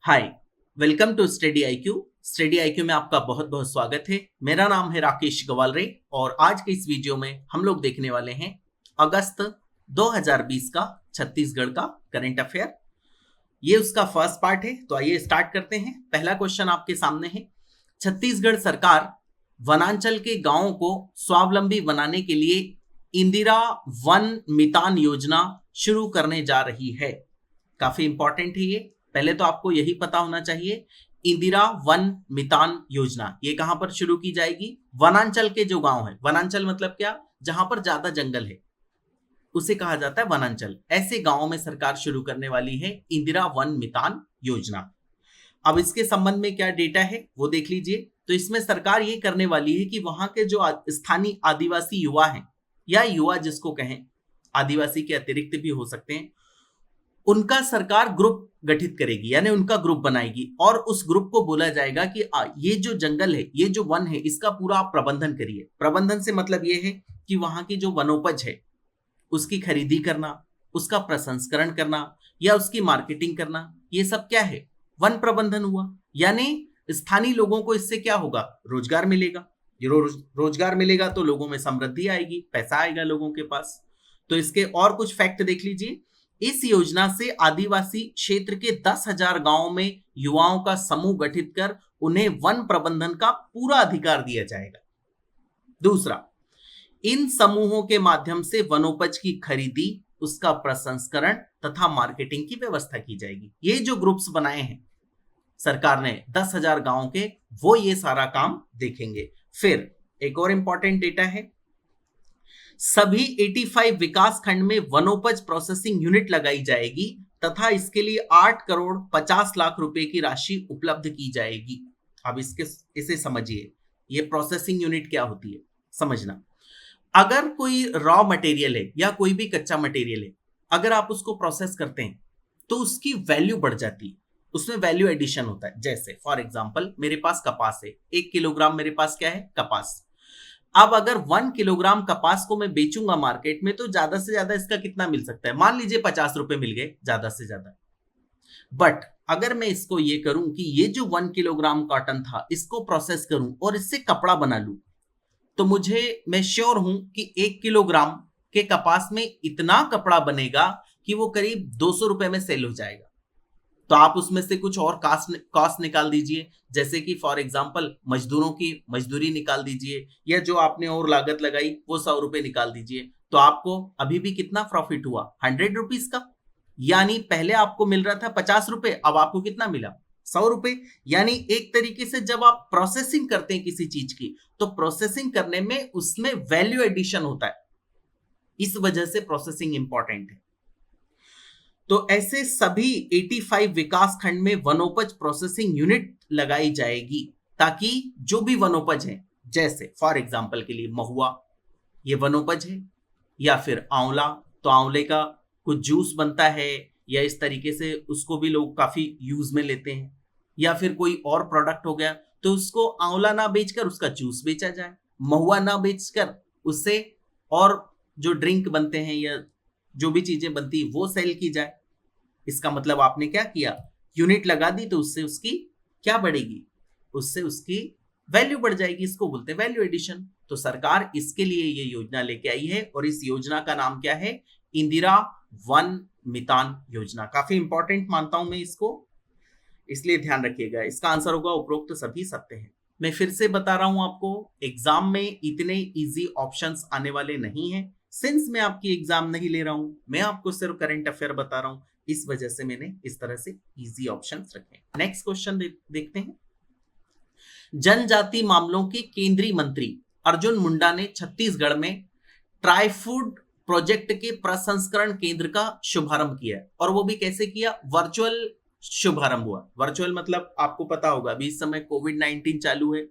Hi, welcome to study IQ. Study IQ में आपका बहुत बहुत स्वागत है। मेरा नाम है राकेश गवालरे और आज के इस वीडियो में हम लोग देखने वाले हैं अगस्त 2020 का छत्तीसगढ़ का करंट अफेयर। ये उसका फर्स्ट पार्ट है, तो आइए स्टार्ट करते हैं। पहला क्वेश्चन आपके सामने है, छत्तीसगढ़ सरकार वनांचल के गांवों को स्वावलंबी बनाने के लिए इंदिरा वन मितान योजना शुरू करने जा रही है। काफी इंपॉर्टेंट है ये। पहले तो आपको यही पता होना चाहिए, इंदिरा वन मितान योजना ये कहां पर शुरू की जाएगी? वनांचल के जो गांव है, वनांचल मतलब क्या? जहां पर ज्यादा जंगल है उसे कहा जाता है वनांचल। ऐसे गांवों में सरकार शुरू करने वाली है इंदिरा वन मितान योजना। अब इसके संबंध में क्या डेटा है वो देख लीजिए। तो इसमें सरकार ये करने वाली है कि वहां के जो स्थानीय आदिवासी युवा हैं, या युवा जिसको कहें, आदिवासी के अतिरिक्त भी हो सकते हैं, उनका सरकार ग्रुप गठित करेगी, यानी उनका ग्रुप बनाएगी और उस ग्रुप को बोला जाएगा कि ये जो जंगल है, ये जो वन है, इसका पूरा आप प्रबंधन करिए। प्रबंधन से मतलब ये है कि वहां की जो वनोपज है उसकी खरीदी करना, उसका प्रसंस्करण करना या उसकी मार्केटिंग करना, ये सब क्या है? वन प्रबंधन हुआ। यानी स्थानीय लोगों को इससे क्या होगा? रोजगार मिलेगा। रोजगार मिलेगा तो लोगों में समृद्धि आएगी, पैसा आएगा लोगों के पास। तो इसके और कुछ फैक्ट देख लीजिए। इस योजना से आदिवासी क्षेत्र के 10,000 गांवों में युवाओं का समूह गठित कर उन्हें वन प्रबंधन का पूरा अधिकार दिया जाएगा। दूसरा, इन समूहों के माध्यम से वनोपज की खरीदी, उसका प्रसंस्करण तथा मार्केटिंग की व्यवस्था की जाएगी। ये जो ग्रुप्स बनाए हैं सरकार ने 10,000 गांवों के, वो ये सारा काम देखेंगे। फिर एक और इंपॉर्टेंट डेटा है, सभी 85 विकास खंड में वनोपज प्रोसेसिंग यूनिट लगाई जाएगी तथा इसके लिए 8 करोड़ 50 लाख रुपए की राशि उपलब्ध की जाएगी। अब इसे समझिए, ये प्रोसेसिंग यूनिट क्या होती है समझना। अगर कोई रॉ मटेरियल है या कोई भी कच्चा मटेरियल है, अगर आप उसको प्रोसेस करते हैं तो उसकी वैल्यू बढ़ जाती है, उसमें वैल्यू एडिशन होता है। जैसे फॉर एग्जांपल मेरे पास कपास है, 1 किलोग्राम मेरे पास क्या है? कपास। अब अगर 1 किलोग्राम कपास को मैं बेचूंगा मार्केट में तो ज्यादा से ज्यादा इसका कितना मिल सकता है? मान लीजिए 50 रुपए मिल गए ज्यादा से ज्यादा। बट अगर मैं इसको ये करूं कि ये जो 1 किलोग्राम कॉटन था इसको प्रोसेस करूं और इससे कपड़ा बना लूं, तो मैं श्योर हूं कि 1 किलोग्राम के कपास में इतना कपड़ा बनेगा कि वो करीब 200 रुपए में सेल हो जाएगा। तो आप उसमें से कुछ और कॉस्ट निकाल दीजिए, जैसे कि फॉर एग्जांपल मजदूरों की मजदूरी निकाल दीजिए, या जो आपने और लागत लगाई वो 100 रुपए निकाल दीजिए। तो आपको अभी भी कितना प्रॉफिट हुआ? 100 रुपीज का। यानी पहले आपको मिल रहा था 50 रुपए, अब आपको कितना मिला? 100 रुपए। यानी एक तरीके से जब आप प्रोसेसिंग करते हैं किसी चीज की, तो प्रोसेसिंग करने में उसमें वैल्यू एडिशन होता है। इस वजह से प्रोसेसिंग इंपॉर्टेंट है। तो ऐसे सभी 85 विकास खंड में वनोपज प्रोसेसिंग यूनिट लगाई जाएगी ताकि जो भी वनोपज है, जैसे फॉर एग्जांपल के लिए महुआ, ये वनोपज है, या फिर आंवला, तो आंवले का कुछ जूस बनता है, या इस तरीके से उसको भी लोग काफी यूज में लेते हैं। या फिर कोई और प्रोडक्ट हो गया तो उसको आंवला ना बेचकर उसका जूस बेचा जाए, महुआ ना बेचकर उससे और जो ड्रिंक बनते हैं या जो भी चीजें बनती है वो सेल की जाए। इसका मतलब आपने क्या किया? यूनिट लगा दी, तो उससे उसकी क्या बढ़ेगी? उससे उसकी वैल्यू बढ़ जाएगी। इसको बोलते हैं वैल्यू एडिशन। तो सरकार इसके लिए ये योजना लेके आई है और इस योजना का नाम क्या है? इंदिरा वन मितान योजना। काफी इंपॉर्टेंट मानता हूं मैं इसको, इसलिए ध्यान रखिएगा। इसका आंसर होगा उपरोक्त सभी सत्य हैं। मैं फिर से बता रहा हूं आपको, एग्जाम में इतने इजी ऑप्शंस आने वाले नहीं हैं। सिंस मैं आपकी एग्जाम नहीं ले रहा हूं, मैं आपको सिर्फ करंट अफेयर बता रहा हूं, इस वजह से मैंने इस तरह से इजी ऑप्शंस रखे। नेक्स्ट क्वेश्चन देखते हैं। जनजाति मामलों के केंद्रीय मंत्री अर्जुन मुंडा ने छत्तीसगढ़ में ट्राईफूड प्रोजेक्ट के प्रसंस्करण केंद्र का शुभारंभ किया, और वो भी कैसे किया? वर्चुअल शुभारंभ हुआ। वर्चुअल मतलब आपको पता होगा, अभी इस समय कोविड-19 चालू है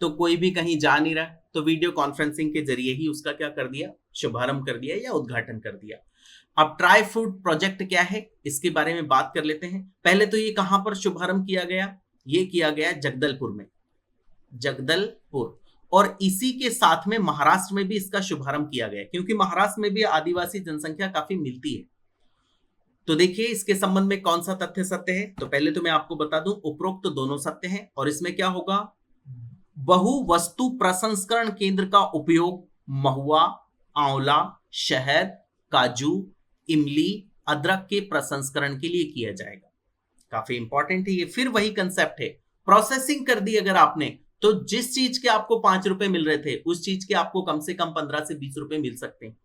तो कोई भी कहीं जा नहीं रहा, तो वीडियो कॉन्फ्रेंसिंग के जरिए ही उसका क्या कर दिया? शुभारंभ कर दिया या उद्घाटन कर दिया। अब ट्राई फूड प्रोजेक्ट क्या है इसके बारे में बात कर लेते हैं। पहले तो ये कहां पर शुभारंभ किया गया? ये किया गया जगदलपुर में, जगदलपुर। और इसी के साथ में महाराष्ट्र में भी इसका शुभारंभ किया गया, क्योंकि महाराष्ट्र में भी आदिवासी जनसंख्या काफी मिलती है। तो देखिए इसके संबंध में कौन सा तथ्य सत्य है। तो पहले तो मैं आपको बता दूं उपरोक्त दोनों सत्य हैं और इसमें क्या होगा, बहु वस्तु प्रसंस्करण केंद्र का उपयोग महुआ, आंवला, शहद, काजू, इमली, अदरक के प्रसंस्करण के लिए किया जाएगा। काफी इंपॉर्टेंट है ये। फिर वही कंसेप्ट है, प्रोसेसिंग कर दी अगर आपने तो जिस चीज के आपको 5 रुपए मिल रहे थे उस चीज के आपको कम से कम 15 से 20 रुपए मिल सकते हैं।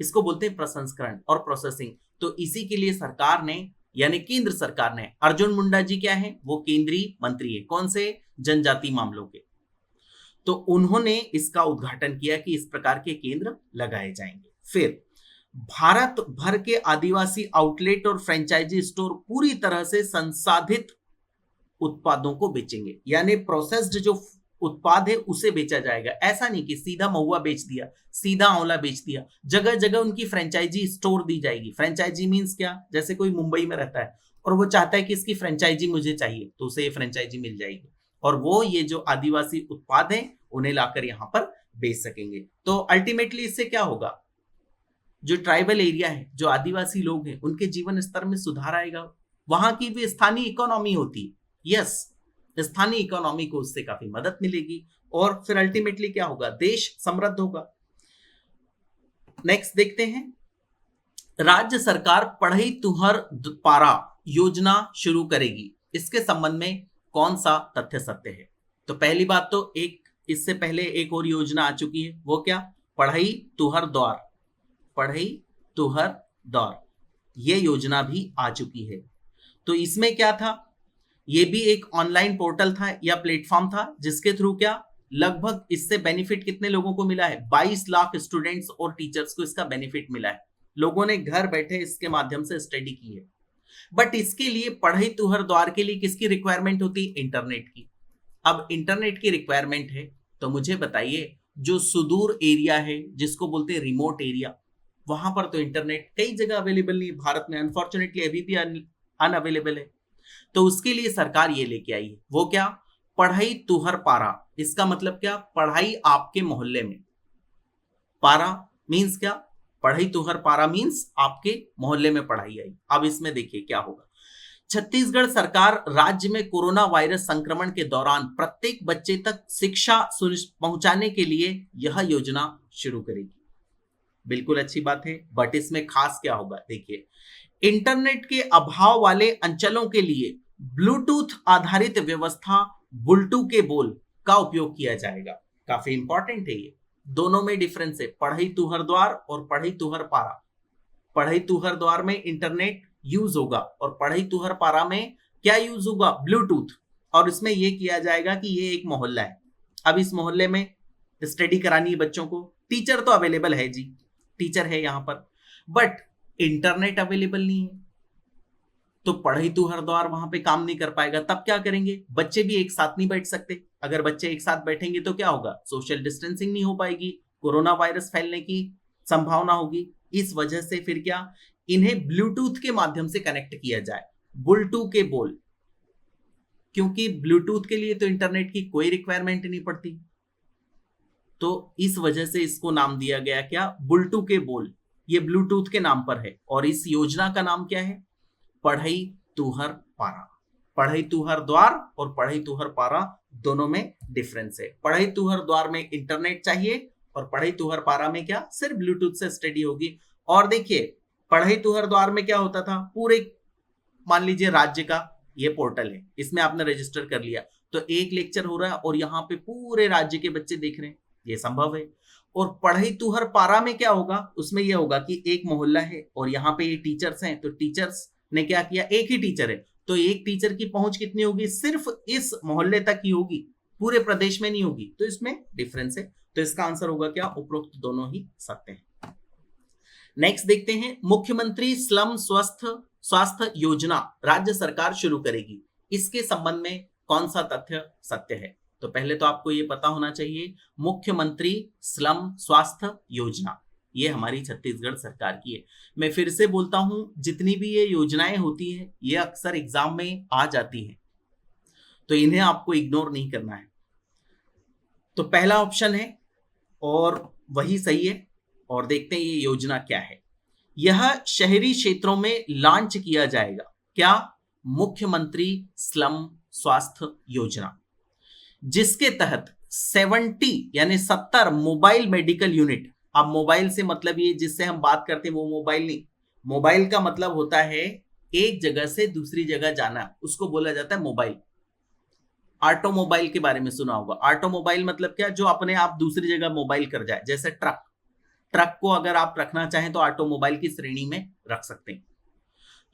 इसको बोलते हैं प्रसंस्करण और प्रोसेसिंग। तो इसी के लिए सरकार ने यानी केंद्र सरकार ने, अर्जुन मुंडा जी क्या है, वो केंद्रीय मंत्री है, कौन से, जनजाति मामलों के। तो उन्होंने इसका उद्घाटन किया कि इस प्रकार के केंद्र लगाए जाएंगे। फिर भारत भर के आदिवासी आउटलेट और फ्रेंचाइजी स्टोर पूरी तरह से संसाधित उत्पादों को बेचेंगे, यानी प्रोसेस्ड जो उत्पाद है उसे बेचा जाएगा। ऐसा नहीं कि सीधा महुआ बेच दिया, सीधा आंवला बेच दिया, जगह जगह उनकी फ्रेंचाइजी स्टोर दी जाएगी। फ्रेंचाइजी मींस क्या, जैसे कोई मुंबई में रहता है और वो चाहता है कि इसकी फ्रेंचाइजी मुझे चाहिए तो उसे ये फ्रेंचाइजी मिल जाएगी और वो ये जो आदिवासी उत्पाद हैं उन्हें लाकर यहाँ पर बेच सकेंगे। तो अल्टीमेटली इससे क्या होगा, जो ट्राइबल एरिया है, जो आदिवासी लोग हैं, उनके जीवन स्तर में सुधार आएगा। वहां की भी स्थानीय इकोनॉमी होती है, यस, स्थानीय इकोनॉमी को उससे काफी मदद मिलेगी और फिर अल्टीमेटली क्या होगा, देश समृद्ध होगा। नेक्स्ट देखते हैं, राज्य सरकार पढ़ई तुहर पारा योजना शुरू करेगी। इसके संबंध में कौन सा तथ्य सत्य है। तो पहली बात तो एक इससे पहले एक और योजना आ चुकी है, वो क्या, पढ़ई तुहर द्वार, पढ़ई तुहर द्वार, ये योजना भी आ चुकी है। तो इसमें क्या था, ये भी एक ऑनलाइन पोर्टल था या प्लेटफॉर्म था जिसके थ्रू क्या, लगभग इससे बेनिफिट कितने लोगों को मिला है, 22 लाख स्टूडेंट्स और टीचर्स को इसका बेनिफिट मिला है। लोगों ने घर बैठे इसके माध्यम से स्टडी की है। बट इसके लिए पढ़ई तुहर द्वार के लिए किसकी रिक्वायरमेंट होती है, इंटरनेट की। अब इंटरनेट की रिक्वायरमेंट है तो मुझे बताइए, जो सुदूर एरिया है जिसको बोलते हैं रिमोट एरिया, वहां पर तो इंटरनेट कई जगह अवेलेबल नहीं है भारत में, अनफॉर्चुनेटली अभी भी अनअवेलेबल है। तो उसके लिए सरकार ये लेके आई है, वो क्या, पढ़ई तुहर पारा। इसका मतलब क्या, पढ़ाई आपके मोहल्ले में। पारा मींस क्या, पढ़ई तुहर पारा मींस आपके मोहल्ले में पढ़ाई आई। अब इसमें देखिए क्या होगा, छत्तीसगढ़ सरकार राज्य में कोरोना वायरस संक्रमण के दौरान प्रत्येक बच्चे तक शिक्षा पहुंचाने के लिए यह योजना शुरू करेगी। बिल्कुल अच्छी बात है, बट इसमें खास क्या होगा, देखिए, इंटरनेट के अभाव वाले अंचलों के लिए ब्लूटूथ आधारित व्यवस्था बुल्टू के बोल का उपयोग किया जाएगा। काफी इंपॉर्टेंट है ये, दोनों में डिफरेंस है, पढ़ई तुहर द्वार और पढ़ई तुहर पारा। पढ़ई तुहर द्वार में इंटरनेट यूज होगा और पढ़ई तुहर पारा में क्या यूज होगा, ब्लूटूथ। और इसमें यह किया जाएगा कि ये एक मोहल्ला है, अब इस मोहल्ले में स्टडी करानी है बच्चों को, टीचर तो अवेलेबल है जी, टीचर है यहाँ पर, बट इंटरनेट अवेलेबल नहीं है, तो पढ़ई तुहर द्वार वहां पे काम नहीं कर पाएगा। तब क्या करेंगे, बच्चे भी एक साथ नहीं बैठ सकते। अगर बच्चे एक साथ बैठेंगे तो क्या होगा, सोशल डिस्टेंसिंग नहीं हो पाएगी, कोरोना वायरस फैलने की संभावना होगी। इस वजह से फिर क्या, इन्हें ब्लूटूथ के माध्यम से कनेक्ट किया जाए, बुल्टू के बोल, क्योंकि ब्लूटूथ के लिए तो इंटरनेट की कोई रिक्वायरमेंट नहीं पड़ती। तो इस वजह से इसको नाम दिया गया क्या, बुल्टू के बोल। ये ब्लूटूथ के नाम पर है और इस योजना का नाम क्या है, पढ़ई तुहर पारा। पढ़ई तुहर द्वार और पढ़ई तुहर पारा दोनों में डिफरेंस है। पढ़ई तुहर द्वार में इंटरनेट चाहिए और पढ़ई तुहर पारा में क्या, सिर्फ ब्लूटूथ से स्टडी होगी। और देखिए पढ़ई तुहर द्वार में क्या होता था, पूरे मान लीजिए राज्य का ये पोर्टल है, इसमें आपने रजिस्टर कर लिया तो एक लेक्चर हो रहा है और यहाँ पे पूरे राज्य के बच्चे देख रहे हैं, ये संभव है। और पढ़ई तुहर पारा में क्या होगा, उसमें यह होगा कि एक मोहल्ला है और यहाँ पे ये टीचर्स हैं, तो टीचर्स ने क्या किया, एक ही टीचर है तो एक टीचर की पहुंच कितनी होगी, सिर्फ इस मोहल्ले तक ही होगी, पूरे प्रदेश में नहीं होगी। तो इसमें डिफरेंस है। तो इसका आंसर होगा क्या, उपरोक्त दोनों ही सत्य हैं। नेक्स्ट देखते हैं, मुख्यमंत्री स्लम स्वास्थ्य योजना राज्य सरकार शुरू करेगी। इसके संबंध में कौन सा तथ्य सत्य है। तो पहले तो आपको ये पता होना चाहिए, मुख्यमंत्री स्लम स्वास्थ्य योजना ये हमारी छत्तीसगढ़ सरकार की है। मैं फिर से बोलता हूं, जितनी भी ये योजनाएं होती है ये अक्सर एग्जाम में आ जाती हैं, तो इन्हें आपको इग्नोर नहीं करना है। तो पहला ऑप्शन है और वही सही है। और देखते हैं ये योजना क्या है। यह शहरी क्षेत्रों में लॉन्च किया जाएगा। क्या? मुख्यमंत्री स्लम स्वास्थ्य योजना, जिसके तहत 70 यानी 70 मोबाइल मेडिकल यूनिट। अब मोबाइल से मतलब ये जिससे हम बात करते हैं वो मोबाइल नहीं, मोबाइल का मतलब होता है एक जगह से दूसरी जगह जाना, उसको बोला जाता है मोबाइल। ऑटोमोबाइल के बारे में सुना होगा। ऑटोमोबाइल मतलब क्या? जो अपने आप दूसरी जगह मोबाइल कर जाए, जैसे ट्रक। ट्रक को अगर आप रखना चाहें तो ऑटोमोबाइल की श्रेणी में रख सकते हैं।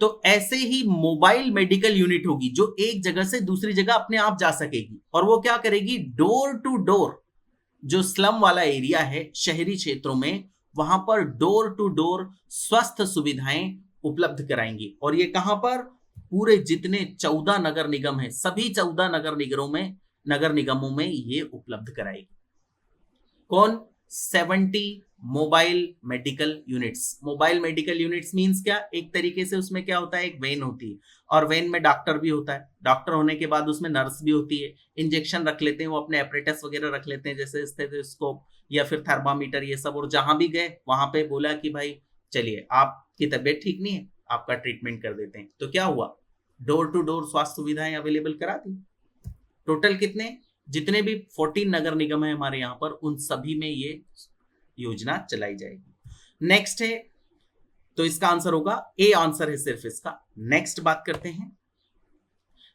तो ऐसे ही मोबाइल मेडिकल यूनिट होगी जो एक जगह से दूसरी जगह अपने आप जा सकेगी, और वो क्या करेगी? डोर टू डोर, जो स्लम वाला एरिया है शहरी क्षेत्रों में, वहां पर डोर टू डोर स्वास्थ्य सुविधाएं उपलब्ध कराएंगी। और ये कहां पर? पूरे जितने 14 नगर निगम है, सभी 14 नगर निगमों में ये उपलब्ध कराएगी। कौन? 70 mobile medical units. Mobile medical units means क्या? एक तरीके से उसमें क्या होता है, एक वेन होती है, और वेन में डॉक्टर भी होता है, डॉक्टर होने के बाद उसमें नर्स भी होती है, इंजेक्शन रख लेते हैं, वो अपने एपरेटस वगैरह रख लेते हैं, जैसे स्टेथोस्कोप या फिर थर्मामीटर, ये सब। और जहां भी गए वहां पे बोला कि भाई चलिए आपकी तबीयत ठीक नहीं है, आपका ट्रीटमेंट कर देते हैं। तो क्या हुआ? डोर टू डोर स्वास्थ्य सुविधाएं अवेलेबल करा दी। टोटल कितने? जितने भी 14 नगर निगम है हमारे यहाँ पर, उन सभी में ये योजना चलाई जाएगी। नेक्स्ट है, तो इसका आंसर होगा ए, आंसर है सिर्फ इसका। नेक्स्ट बात करते हैं,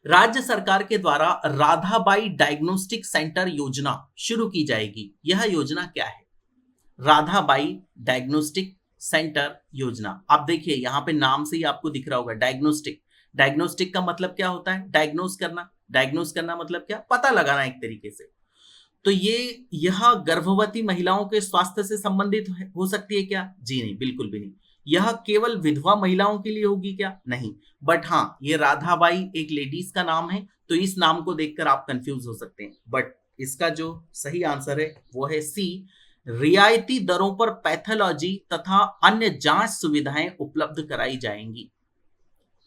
राज्य सरकार के द्वारा राधाबाई डायग्नोस्टिक सेंटर योजना शुरू की जाएगी। यह योजना क्या है? राधाबाई डायग्नोस्टिक सेंटर योजना। आप देखिए यहां पे नाम से ही आपको दिख रहा होगा डायग्नोस्टिक। डायग्नोस्टिक का मतलब क्या होता है? डायग्नोस करना। डायग्नोस करना मतलब क्या? पता लगाना एक तरीके से। तो यह गर्भवती महिलाओं के स्वास्थ्य से संबंधित हो सकती है क्या? जी नहीं, बिल्कुल भी नहीं। यह केवल विधवा महिलाओं के लिए होगी क्या? नहीं। बट हाँ, ये राधाबाई एक लेडीज का नाम है, तो इस नाम को देखकर आप कंफ्यूज हो सकते हैं। बट इसका जो सही आंसर है वो है सी, रियायती दरों पर पैथोलॉजी तथा अन्य जांच सुविधाएं उपलब्ध कराई जाएंगी।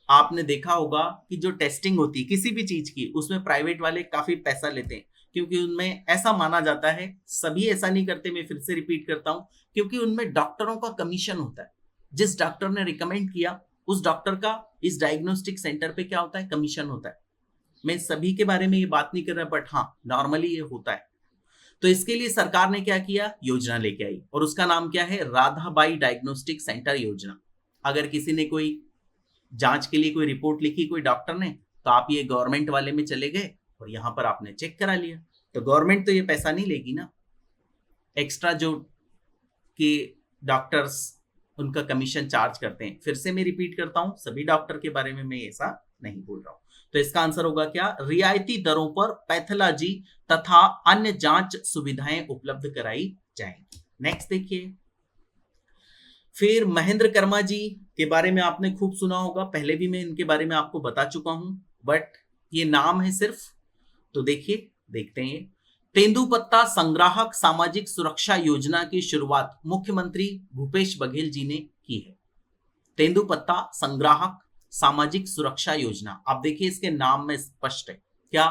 आपने देखा होगा कि जो टेस्टिंग होती है किसी भी चीज की, उसमें प्राइवेट वाले काफी पैसा लेते हैं, क्योंकि उनमें ऐसा माना जाता है, सभी ऐसा नहीं करते, मैं फिर से रिपीट करता हूं, क्योंकि उनमें डॉक्टरों का कमीशन होता है। जिस डॉक्टर ने रिकमेंड किया उस डॉक्टर का इस डायग्नोस्टिक सेंटर पे क्या होता है? कमीशन होता है। मैं सभी के बारे में ये बात नहीं कर रहा, बट हाँ नॉर्मली ये होता है। तो इसके लिए सरकार ने क्या किया? योजना लेके आई, और उसका नाम क्या है? राधाबाई डायग्नोस्टिक सेंटर योजना। अगर किसी ने कोई जांच के लिए कोई रिपोर्ट लिखी कोई डॉक्टर ने, तो आप ये गवर्नमेंट वाले में चले गए और यहां पर आपने चेक करा लिया, तो गवर्नमेंट तो ये पैसा नहीं लेगी ना, एक्स्ट्रा जो कि डॉक्टर्स उनका कमीशन चार्ज करते हैं। फिर से मैं रिपीट करता हूं, सभी डॉक्टर के बारे में मैं ऐसा नहीं बोल रहा हूं। तो इसका आंसर होगा क्या? रियायती दरों पर पैथोलॉजी तथा अन्य जांच सुविधाएं उपलब्ध कराई जाएंगी। नेक्स्ट देखिए, फिर महेंद्र कर्मा जी के बारे में आपने खूब सुना होगा, पहले भी मैं इनके बारे में आपको बता चुका हूं, बट ये नाम है सिर्फ। तो देखिए, देखते हैं। तेंदुपत्ता संग्राहक सामाजिक सुरक्षा योजना की शुरुआत मुख्यमंत्री भूपेश बघेल जी ने की है। तेंदुपत्ता संग्राहक सामाजिक सुरक्षा योजना, आप देखिए इसके नाम में स्पष्ट है क्या?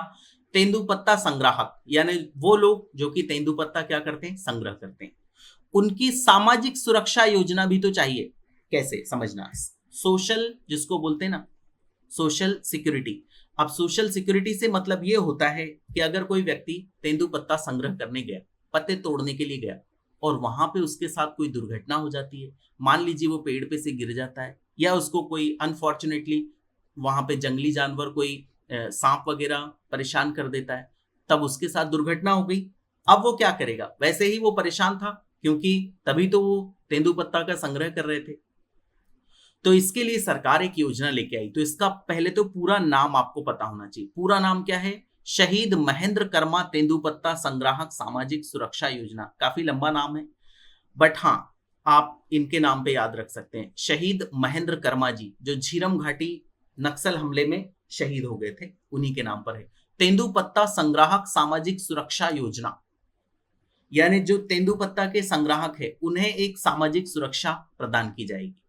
तेंदुपत्ता संग्राहक, यानी वो लोग जो कि तेंदुपत्ता क्या करते हैं? संग्रह करते हैं। उनकी सामाजिक सुरक्षा योजना भी तो चाहिए। कैसे समझना? सोशल जिसको बोलते हैं ना, सोशल सिक्योरिटी। अब सोशल सिक्योरिटी से मतलब ये होता है कि अगर कोई व्यक्ति तेंदुपत्ता संग्रह करने गया, पत्ते तोड़ने के लिए गया, और वहां पे उसके साथ कोई दुर्घटना हो जाती है, मान लीजिए वो पेड़ पे से गिर जाता है, या उसको कोई अनफॉर्चुनेटली वहां पे जंगली जानवर कोई सांप वगैरह परेशान कर देता है, तब उसके साथ दुर्घटना हो गई। अब वो क्या करेगा? वैसे ही वो परेशान था, क्योंकि तभी तो वो तेंदुपत्ता का संग्रह कर रहे थे। तो इसके लिए सरकार एक योजना लेके आई। तो इसका पहले तो पूरा नाम आपको पता होना चाहिए। पूरा नाम क्या है? शहीद महेंद्र कर्मा तेंदुपत्ता संग्राहक सामाजिक सुरक्षा योजना। काफी लंबा नाम है, बट हाँ आप इनके नाम पे याद रख सकते हैं। शहीद महेंद्र कर्मा जी जो झीरम घाटी नक्सल हमले में शहीद हो गए थे, उन्हीं के नाम पर है तेंदुपत्ता संग्राहक सामाजिक सुरक्षा योजना। यानी जो तेंदुपत्ता के संग्राहक है उन्हें एक सामाजिक सुरक्षा प्रदान की जाएगी।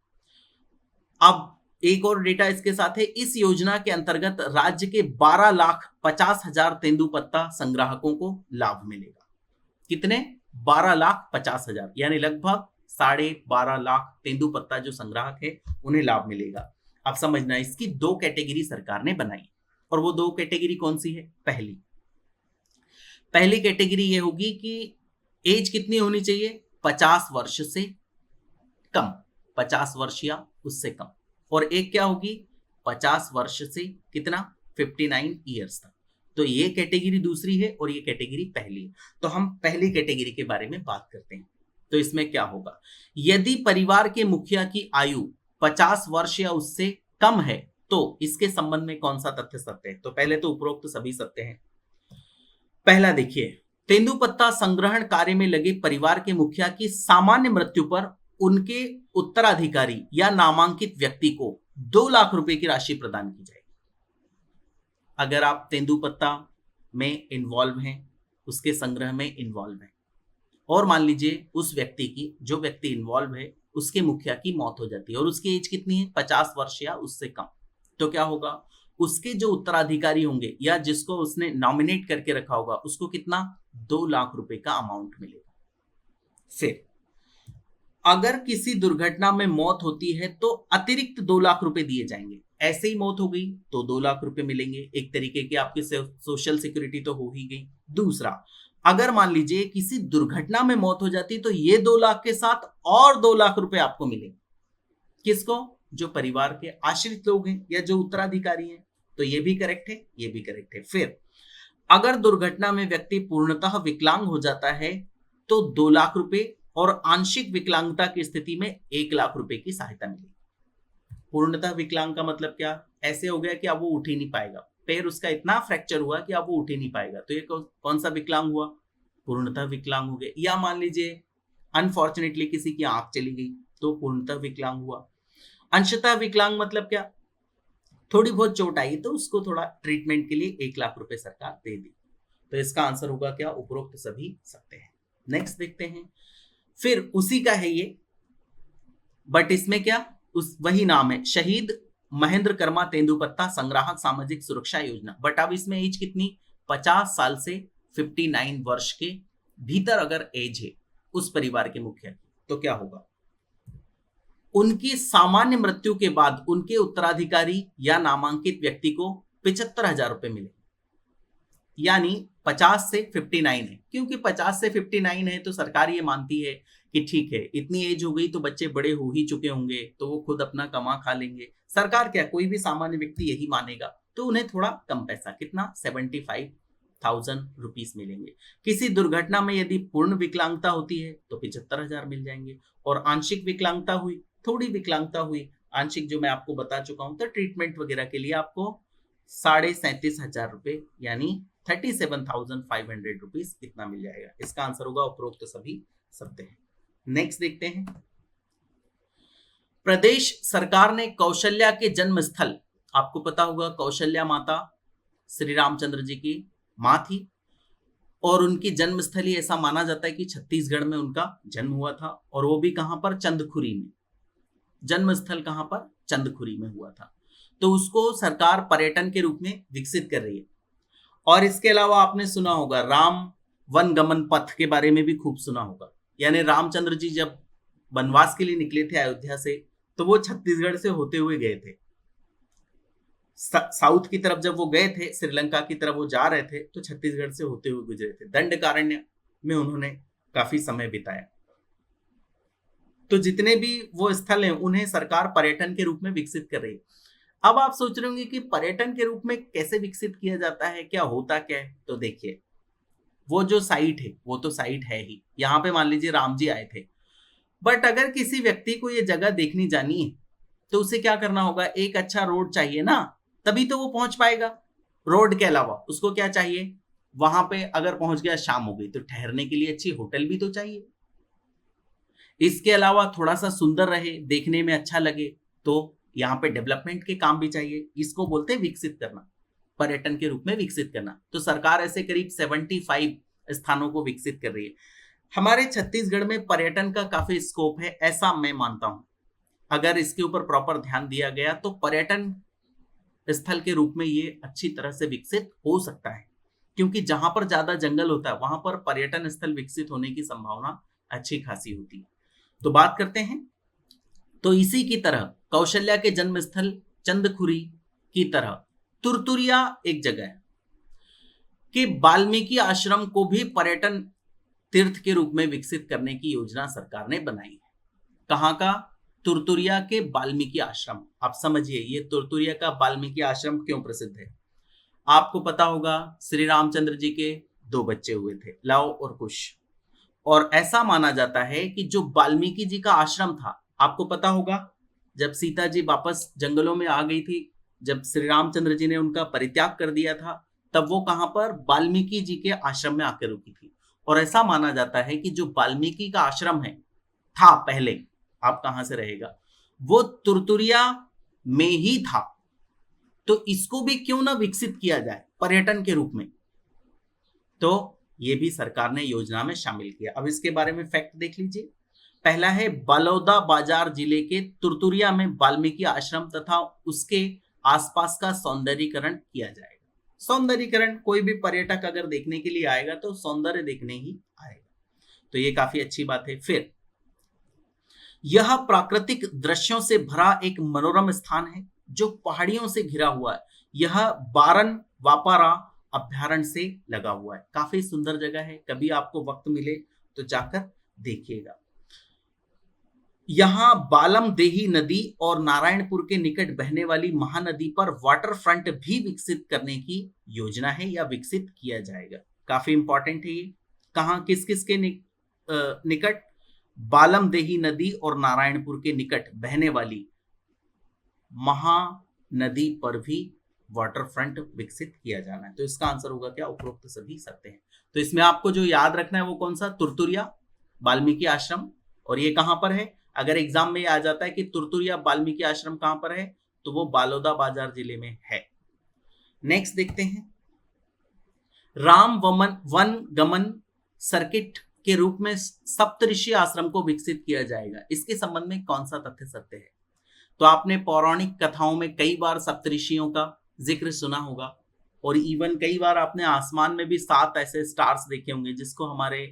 अब एक और डेटा इसके साथ है, इस योजना के अंतर्गत राज्य के 12,50,000 तेंदुपत्ता संग्राहकों को लाभ मिलेगा। कितने? 12,50,000, यानी लगभग 12.5 लाख तेंदुपत्ता जो संग्राहक है उन्हें लाभ मिलेगा। आप समझना, इसकी 2 कैटेगरी सरकार ने बनाई, और वो 2 कैटेगरी कौन सी है? पहली कैटेगरी ये होगी कि एज कितनी होनी चाहिए? 50 वर्ष से कम, 50 वर्ष या उससे कम। और एक क्या होगी? 50 वर्ष से कितना? 59 ईयर्स तक। तो ये कैटेगरी दूसरी है और ये कैटेगरी पहली है। तो हम पहली कैटेगरी के बारे में बात करते हैं। तो इसमें क्या होगा? यदि परिवार के मुखिया की आयु 50 वर्ष या उससे कम है तो इसके संबंध में कौन सा तथ्य सत्य है? तो पहले तो उपरोक्त सभी सत्य हैं। पहला देखिए, तेंदुपत्ता संग्रहण कार्य में लगे परिवार के मुखिया की सामान्य मृत्यु पर उनके उत्तराधिकारी या नामांकित व्यक्ति को 2 लाख रुपए की राशि प्रदान की जाएगी। अगर आप तेंदुपत्ता में इन्वॉल्व हैं, उसके संग्रह में इन्वॉल्व हैं, और मान लीजिए उस व्यक्ति की, जो व्यक्ति इन्वॉल्व है, उसके मुखिया की मौत हो जाती है और उसकी एज कितनी है? 50 वर्ष या उससे कम। तो क्या होगा? उसके जो उत्तराधिकारी होंगे या जिसको उसने नॉमिनेट करके रखा होगा, उसको कितना? 2 लाख रुपए का अमाउंट मिलेगा। फिर अगर किसी दुर्घटना में मौत होती है तो अतिरिक्त 2 लाख रुपए दिए जाएंगे। ऐसे ही मौत हो गई तो 2 लाख रुपए मिलेंगे। एक तरीके की आपकी सोशल सिक्योरिटी तो हो ही गई। दूसरा, अगर मान लीजिए किसी दुर्घटना में मौत हो जाती तो ये 2 लाख के साथ और 2 लाख रुपए आपको मिलेंगे। किसको? जो परिवार के आश्रित लोग हैं या जो उत्तराधिकारी हैं। तो ये भी करेक्ट है, ये भी करेक्ट है। फिर अगर दुर्घटना में व्यक्ति पूर्णतः विकलांग हो जाता है तो 2 लाख रुपए और आंशिक विकलांगता की स्थिति में 1 लाख रुपए की सहायता मिलेगी। पूर्णतः विकलांग का मतलब क्या? ऐसे हो गया कि अब वो उठ ही नहीं पाएगा, पैर उसका इतना फ्रैक्चर हुआ कि अब वो उठ ही नहीं पाएगा। तो ये कौन सा विकलांग हुआ? पूर्णतः विकलांग हो गया। या मान लीजिए अनफॉर्चुनेटली किसी की आंख चली गई तो पूर्णतः विकलांग हुआ। अंशतः विकलांग मतलब क्या? थोड़ी बहुत चोट आई तो उसको थोड़ा ट्रीटमेंट के लिए 1 लाख रुपए सरकार दे दी। तो इसका आंसर होगा क्या? उपरोक्त सभी सत्य है। नेक्स्ट देखते हैं। फिर उसी का है ये, बट इसमें क्या? वही नाम है, शहीद महेंद्र कर्मा तेंदुपत्ता संग्राहक सामाजिक सुरक्षा योजना। बट अब इसमें एज कितनी? 50 साल से 59 वर्ष के भीतर अगर एज है उस परिवार के मुखिया की, तो क्या होगा? उनकी सामान्य मृत्यु के बाद उनके उत्तराधिकारी या नामांकित व्यक्ति को 75,000 रुपए मिले। यानी 50 से 59 है, क्योंकि 50 से 59 है तो सरकार ये मानती है कि ठीक है, इतनी एज हो गई तो बच्चे बड़े हो ही चुके होंगे, तो वो खुद अपना कमा खा लेंगे। सरकार क्या, कोई भी सामान्य व्यक्ति यही मानेगा, तो उन्हें थोड़ा कम पैसा, कितना? 75,000 रुपीज मिलेंगे। किसी दुर्घटना में यदि पूर्ण विकलांगता होती है तो 75,000 मिल जाएंगे, और आंशिक विकलांगता हुई, थोड़ी विकलांगता हुई, आंशिक जो मैं आपको बता चुका हूं, तो ट्रीटमेंट वगैरह के लिए आपको 37,500 रुपए यानी 37,500 रुपीज इतना मिल जाएगा। इसका आंसर होगा उपरोक्त सभी सत्य है। नेक्स्ट देखते हैं। प्रदेश सरकार ने कौशल्या के जन्म स्थल, आपको पता होगा कौशल्या माता श्री रामचंद्र जी की मां थी, और उनकी जन्मस्थली ऐसा माना जाता है कि छत्तीसगढ़ में उनका जन्म हुआ था, और वो भी कहां पर? चंदखुरी में। जन्मस्थल कहां पर? चंदखुरी में हुआ था। तो उसको सरकार पर्यटन के रूप में विकसित कर रही है। और इसके अलावा आपने सुना होगा राम वन गमन पथ के बारे में भी खूब सुना होगा। यानी रामचंद्र जी जब वनवास के लिए निकले थे अयोध्या से, तो वो छत्तीसगढ़ से होते हुए गए थे। साउथ की तरफ जब वो गए थे, श्रीलंका की तरफ वो जा रहे थे, तो छत्तीसगढ़ से होते हुए गुजरे थे। दंडकारण्य में उन्होंने काफी समय बिताया। तो जितने भी वो स्थल हैं उन्हें सरकार पर्यटन के रूप में विकसित कर रही है। अब आप सोच रहे होंगे कि पर्यटन के रूप में कैसे विकसित किया जाता है, क्या होता क्या है? तो देखिए, वो जो साइट है वो तो साइट है ही। यहाँ पे मान लीजिए राम जी आए थे, बट अगर किसी व्यक्ति को ये जगह देखनी जानी है तो उसे क्या करना होगा? एक अच्छा रोड चाहिए ना, तभी तो वो पहुंच पाएगा। रोड के अलावा उसको क्या चाहिए? वहां पे अगर पहुंच गया, शाम हो गई, तो ठहरने के लिए अच्छी होटल भी तो चाहिए। इसके अलावा थोड़ा सा सुंदर रहे, देखने में अच्छा लगे, तो यहाँ पे डेवलपमेंट के काम भी चाहिए। इसको बोलते हैं विकसित करना, पर्यटन के रूप में विकसित करना। तो सरकार ऐसे करीब 75 स्थानों को विकसित कर रही है। हमारे छत्तीसगढ़ में पर्यटन का काफी स्कोप है, ऐसा मैं मानता हूं। अगर इसके ऊपर प्रॉपर ध्यान दिया गया तो पर्यटन स्थल के रूप में ये अच्छी तरह से विकसित हो सकता है, क्योंकि जहां पर ज्यादा जंगल होता है वहां पर पर्यटन स्थल विकसित होने की संभावना अच्छी खासी होती है। तो बात करते हैं, तो इसी की तरह कौशल्या के जन्म स्थल चंदखुरी की तरह तुरतुरिया एक जगह है कि वाल्मीकि आश्रम को भी पर्यटन तीर्थ के रूप में विकसित करने की योजना सरकार ने बनाई है। कहाँ का? तुरतुरिया के वाल्मीकि आश्रम। आप समझिए ये तुरतुरिया का वाल्मीकि आश्रम क्यों प्रसिद्ध है। आपको पता होगा श्री रामचंद्र जी के 2 बच्चे हुए थे, लव और कुश, और ऐसा माना जाता है कि जो वाल्मीकि जी का आश्रम था, आपको पता होगा जब सीता जी वापस जंगलों में आ गई थी, जब श्री रामचंद्र जी ने उनका परित्याग कर दिया था, तब वो कहां पर? वाल्मीकि जी के आश्रम में आकर रुकी थी। और ऐसा माना जाता है कि जो वाल्मीकि का आश्रम है था पहले, आप कहां से रहेगा, वो तुरतुरिया में ही था। तो इसको भी क्यों ना विकसित किया जाए पर्यटन के रूप में, तो ये भी सरकार ने योजना में शामिल किया। अब इसके बारे में फैक्ट देख लीजिए। पहला है, बलौदा बाजार जिले के तुरतुरिया में वाल्मीकि आश्रम तथा उसके आसपास का सौंदर्यीकरण किया जाएगा। सौंदर्यीकरण, कोई भी पर्यटक अगर देखने के लिए आएगा तो सौंदर्य देखने ही आएगा, तो ये काफी अच्छी बात है। फिर यह प्राकृतिक दृश्यों से भरा एक मनोरम स्थान है जो पहाड़ियों से घिरा हुआ है। यह बारन वापारा अभ्यारण्य से लगा हुआ है। काफी सुंदर जगह है, कभी आपको वक्त मिले तो जाकर देखिएगा। यहां बालम देही नदी और नारायणपुर के निकट बहने वाली महानदी पर वाटर फ्रंट भी विकसित करने की योजना है या विकसित किया जाएगा। काफी इंपॉर्टेंट है ये। कहां, किस किस के निकट? बालम देही नदी और नारायणपुर के निकट बहने वाली महानदी पर भी वाटर फ्रंट विकसित किया जाना है। तो इसका आंसर होगा क्या? उपरोक्त सभी सत्य हैं। तो इसमें आपको जो याद रखना है वो कौन सा? तुरतुरिया वाल्मीकि आश्रम। और ये कहां पर है? अगर एग्जाम में आ जाता है कि तुरतुरिया वाल्मीकि आश्रम कहां पर है, तो वो बालोदा बाजार जिले में है। नेक्स्ट देखते हैं, राम वन गमन सर्किट के रूप में सप्तऋषि आश्रम को विकसित किया जाएगा। इसके संबंध में कौन सा तथ्य सत्य है? तो आपने पौराणिक कथाओं में कई बार सप्तऋषियों का जिक्र सुना होगा, और इवन कई बार आपने आसमान में भी 7 ऐसे स्टार्स देखे होंगे जिसको हमारे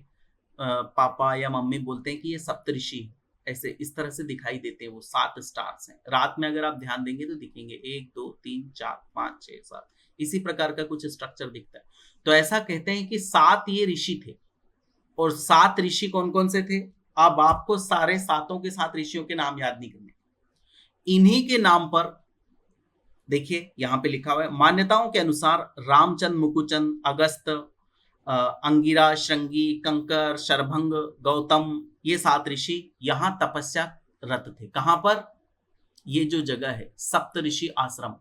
पापा या मम्मी बोलते हैं कि ये सप्तऋषि, ऐसे इस तरह से दिखाई देते हैं। वो 7 स्टार्स हैं। रात में अगर आप ध्यान देंगे तो दिखेंगे 1 2 3 4 5 6 7, इसी प्रकार का कुछ स्ट्रक्चर दिखता है। तो ऐसा कहते हैं कि 7 ये ऋषि थे। और 7 ऋषि कौन कौन से थे? अब आपको सारे 7 के 7 ऋषियों के नाम याद नहीं करने, इन्हीं के नाम पर देखिए यहां पे लिखा हुआ है। मान्यताओं के अनुसार रामचंद्र, मुकुचंद, अगस्त, अंगिरा, श्रृंगी, कंकर, शरभंग, गौतम, ये 7 ऋषि यहां तपस्या रत थे। कहां पर? ये जो जगह है सप्तऋषि आश्रम,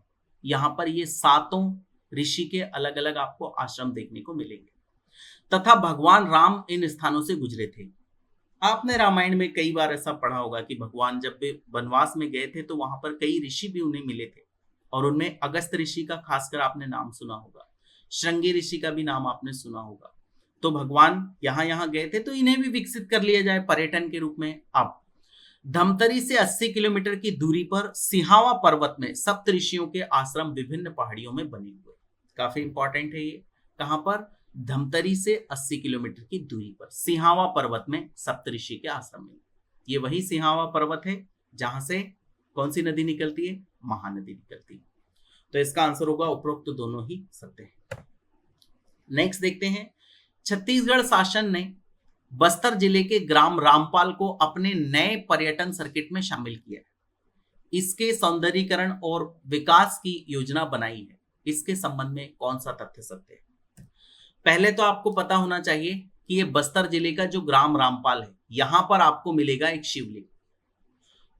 यहां पर ये 7 ऋषि के अलग अलग आपको आश्रम देखने को मिलेंगे। तथा भगवान राम इन स्थानों से गुजरे थे। आपने रामायण में कई बार ऐसा पढ़ा होगा कि भगवान जब वे वनवास में गए थे तो वहां पर कई ऋषि भी उन्हें मिले थे, और उनमें अगस्त ऋषि का खासकर आपने नाम सुना होगा, श्रृंगी ऋषि का भी नाम आपने सुना होगा। तो भगवान यहाँ गए थे, तो इन्हें भी विकसित कर लिया जाए पर्यटन के रूप में। अब धमतरी से 80 किलोमीटर की दूरी पर सिहावा पर्वत में सप्त ऋषियों के आश्रम विभिन्न पहाड़ियों में बने हुए। काफी इंपॉर्टेंट है ये। कहां पर? धमतरी से 80 किलोमीटर की दूरी पर सिहावा पर्वत में सप्तऋषि के आश्रम में। ये वही सिहावा पर्वत है जहां से कौन सी नदी निकलती है? महानदी निकलती है। तो इसका आंसर होगा उपरोक्त दोनों ही सत्य है। नेक्स्ट देखते हैं, छत्तीसगढ़ शासन ने बस्तर जिले के ग्राम रामपाल को अपने नए पर्यटन सर्किट में शामिल किया है। इसके सौंदर्यीकरण और विकास की योजना बनाई है। इसके संबंध में कौन सा तथ्य सत्य है? पहले तो आपको पता होना चाहिए कि ये बस्तर जिले का जो ग्राम रामपाल है, यहां पर आपको मिलेगा एक शिवलिंग,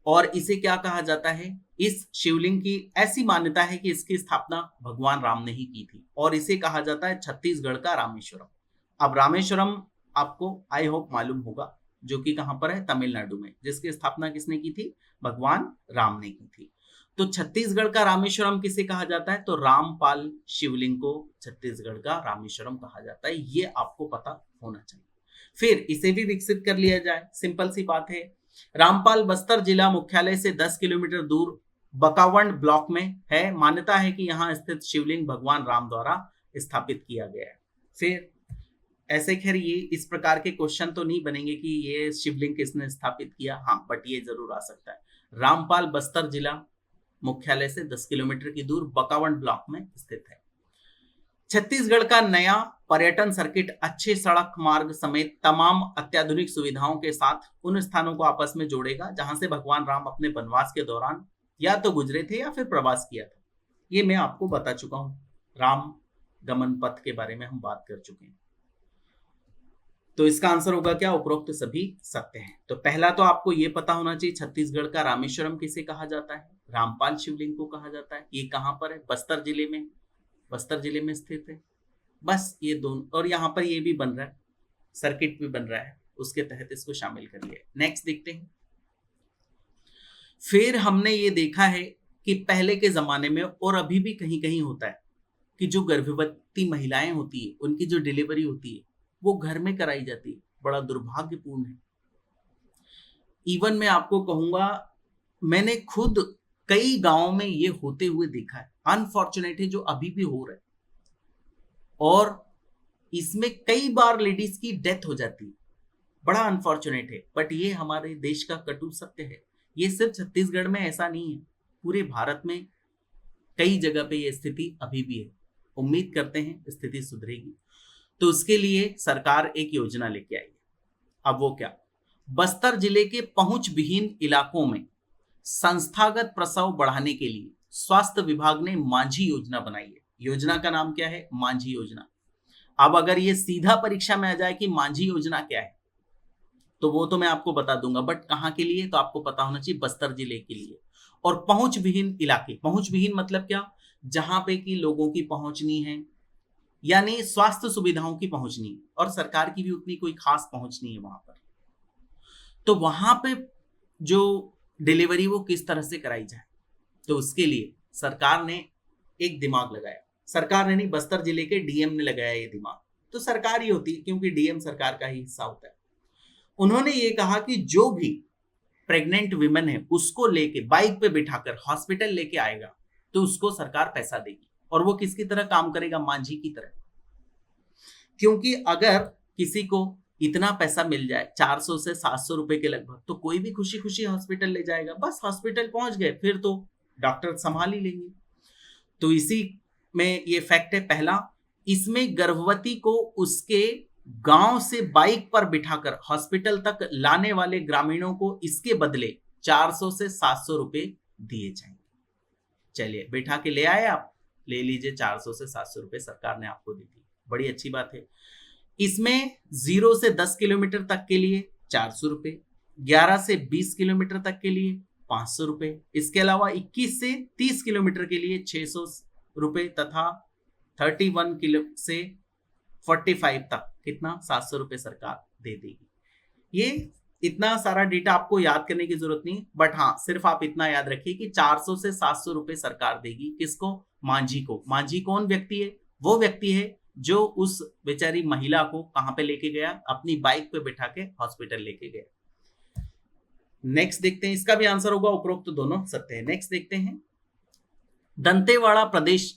और इसे क्या कहा जाता है? इस शिवलिंग की ऐसी मान्यता है कि इसकी स्थापना भगवान राम ने ही की थी, और इसे कहा जाता है छत्तीसगढ़ का रामेश्वरम। अब रामेश्वरम आपको आई होप मालूम होगा, जो कि कहां पर है? तमिलनाडु में, जिसकी स्थापना किसने की थी? भगवान राम ने की थी। तो छत्तीसगढ़ का रामेश्वरम किसे कहा जाता है? तो रामपाल शिवलिंग को छत्तीसगढ़ का रामेश्वरम कहा जाता है। ये आपको पता होना चाहिए। फिर इसे भी विकसित कर लिया जाए, सिंपल सी बात है। रामपाल बस्तर जिला मुख्यालय से 10 किलोमीटर दूर बकावंड ब्लॉक में है। मान्यता है कि यहाँ स्थित शिवलिंग भगवान राम द्वारा स्थापित किया गया है। फिर ऐसे खैर ये इस प्रकार के क्वेश्चन तो नहीं बनेंगे कि ये शिवलिंग किसने स्थापित किया, हाँ बट ये जरूर आ सकता है। रामपाल बस्तर जिला मुख्यालय से 10 किलोमीटर की दूर बकावंड ब्लॉक में स्थित है। छत्तीसगढ़ का नया पर्यटन सर्किट अच्छे सड़क मार्ग समेत तमाम अत्याधुनिक सुविधाओं के साथ उन स्थानों को आपस में जोड़ेगा जहां से भगवान राम अपने वनवास के दौरान या तो गुजरे थे या फिर प्रवास किया था। ये मैं आपको बता चुका हूं, राम गमन पथ के बारे में हम बात कर चुके हैं। तो इसका आंसर होगा क्या, उपरोक्त सभी सत्य हैं। तो पहला तो आपको यह पता होना चाहिए छत्तीसगढ़ का रामेश्वरम किसे कहा जाता है, रामपाल शिवलिंग को कहा जाता है। ये कहां पर है, बस्तर जिले में, बस्तर जिले में स्थित है। बस ये दोनों, और यहां पर ये भी बन रहा है, सर्किट भी बन रहा है, उसके तहत इसको शामिल कर लिया। नेक्स्ट देखते हैं। फिर हमने ये देखा है कि पहले के जमाने में और अभी भी कहीं कहीं होता है कि जो गर्भवती महिलाएं होती है उनकी जो डिलीवरी होती है वो घर में कराई जाती है। बड़ा दुर्भाग्यपूर्ण है। इवन मैं आपको कहूंगा, मैंने खुद कई गांवों में ये होते हुए देखा है। अनफॉर्चुनेट है जो अभी भी हो रहा है, और इसमें कई बार लेडीज की डेथ हो जाती है। बड़ा अनफॉर्चुनेट है, बट ये हमारे देश का कटु सत्य है। ये सिर्फ छत्तीसगढ़ में ऐसा नहीं है, पूरे भारत में कई जगह पे ये स्थिति अभी भी है। उम्मीद करते हैं स्थिति सुधरेगी। तो उसके लिए सरकार एक योजना लेके आई है। अब वो क्या, बस्तर जिले के पहुंच विहीन इलाकों में संस्थागत प्रसव बढ़ाने के लिए स्वास्थ्य विभाग ने मांझी योजना बनाई है। योजना का नाम क्या है, मांझी योजना। अब अगर ये सीधा परीक्षा में आ जाए कि मांझी योजना क्या है, तो वो तो मैं आपको बता दूंगा, बट कहां के लिए तो आपको पता होना चाहिए, बस्तर जिले के लिए। और पहुंच विहीन इलाके, पहुंच विहीन मतलब क्या, जहां पे कि लोगों की पहुंच नहीं है, यानी स्वास्थ्य सुविधाओं की पहुंच नहीं, और सरकार की भी उतनी कोई खास पहुंच नहीं है वहां पर। तो वहां पे जो डिलीवरी वो किस तरह से कराई जाए, तो उसके लिए सरकार ने एक दिमाग लगाया। सरकार ने नहीं, बस्तर जिले के डीएम ने लगाया ये दिमाग। तो सरकार ही होती है क्योंकि डीएम सरकार का ही हिस्सा होता है। उन्होंने ये कहा कि जो भी प्रेग्नेंट विमेन है उसको लेके बाइक पे बिठाकर हॉस्पिटल लेके आएगा तो उसको सरकार पैसा देगी। और वो किसकी तरह काम करेगा, मांझी की तरह। क्योंकि अगर किसी को इतना पैसा मिल जाए 400 से 700 रुपए के लगभग, तो कोई भी खुशी खुशी हॉस्पिटल ले जाएगा। बस हॉस्पिटल पहुंच गए, फिर तो डॉक्टर संभाल ही लेंगे। तो इसी में ये फैक्ट है पहला। इसमें गर्भवती को उसके गांव से बाइक पर बिठाकर हॉस्पिटल तक लाने वाले ग्रामीणों को इसके बदले 400 से 700 रुपए दिए जाएंगे। चलिए बिठा के ले आए, आप ले लीजिए, 400 से 700 रुपए सरकार ने आपको दे दी। बड़ी अच्छी बात है। इसमें 0 से 10 किलोमीटर तक के लिए 400 रुपए, 11 से 20 किलोमीटर तक के लिए 500 रुपए, इसके अलावा 21 से 30 किलोमीटर के लिए 600 रुपए, तथा 31 किलो से 45 तक कितना, 700 रुपए सरकार दे देगी। ये इतना सारा डेटा आपको याद करने की जरूरत नहीं, बट हाँ सिर्फ आप इतना याद रखिए कि 400 से 700 रुपए सरकार देगी। किसको, मांझी को। मांझी कौन व्यक्ति है, वो व्यक्ति है जो उस बेचारी महिला को कहां पे लेके गया, अपनी बाइक पे बिठा के हॉस्पिटल लेके गया। नेक्स्ट देखते हैं, इसका भी आंसर होगा उपरोक्त दोनों सत्य है। नेक्स्ट देखते हैं, दंतेवाड़ा प्रदेश,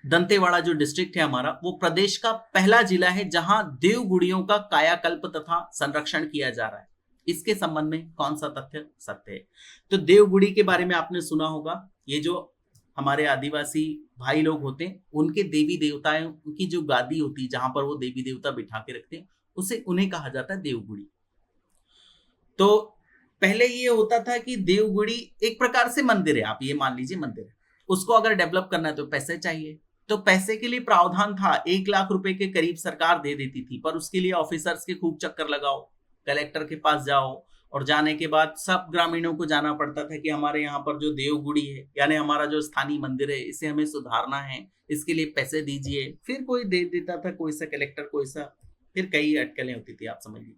दंतेवाड़ा जो डिस्ट्रिक्ट है हमारा, वो प्रदेश का पहला जिला है जहां देवगुड़ियों का कायाकल्प तथा संरक्षण किया जा रहा है। इसके संबंध में कौन सा तथ्य सत्य है, तो देवगुड़ी के बारे में आपने सुना होगा। ये जो हमारे आदिवासी भाई लोग होते हैं, उनके देवी देवताएं, उनकी जो गादी होती है जहां पर वो देवी देवता बिठा के रखते हैं, उसे उन्हें कहा जाता है देवगुड़ी। तो पहले ये होता था कि देवगुड़ी एक प्रकार से मंदिर है, आप ये मान लीजिए मंदिर है, उसको अगर डेवलप करना है तो पैसे चाहिए। तो पैसे के लिए प्रावधान था, 1 लाख रुपए के करीब सरकार दे देती थी, पर उसके लिए ऑफिसर्स के खूब चक्कर लगाओ, कलेक्टर के पास जाओ, और जाने के बाद सब ग्रामीणों को जाना पड़ता था कि हमारे यहाँ पर जो देवगुड़ी है, यानी हमारा जो स्थानीय मंदिर है, इसे हमें सुधारना है, इसके लिए पैसे दीजिए। फिर कोई दे देता था, कोई सा कलेक्टर, कोई सा, फिर कई अटकलें होती थी, आप समझिए।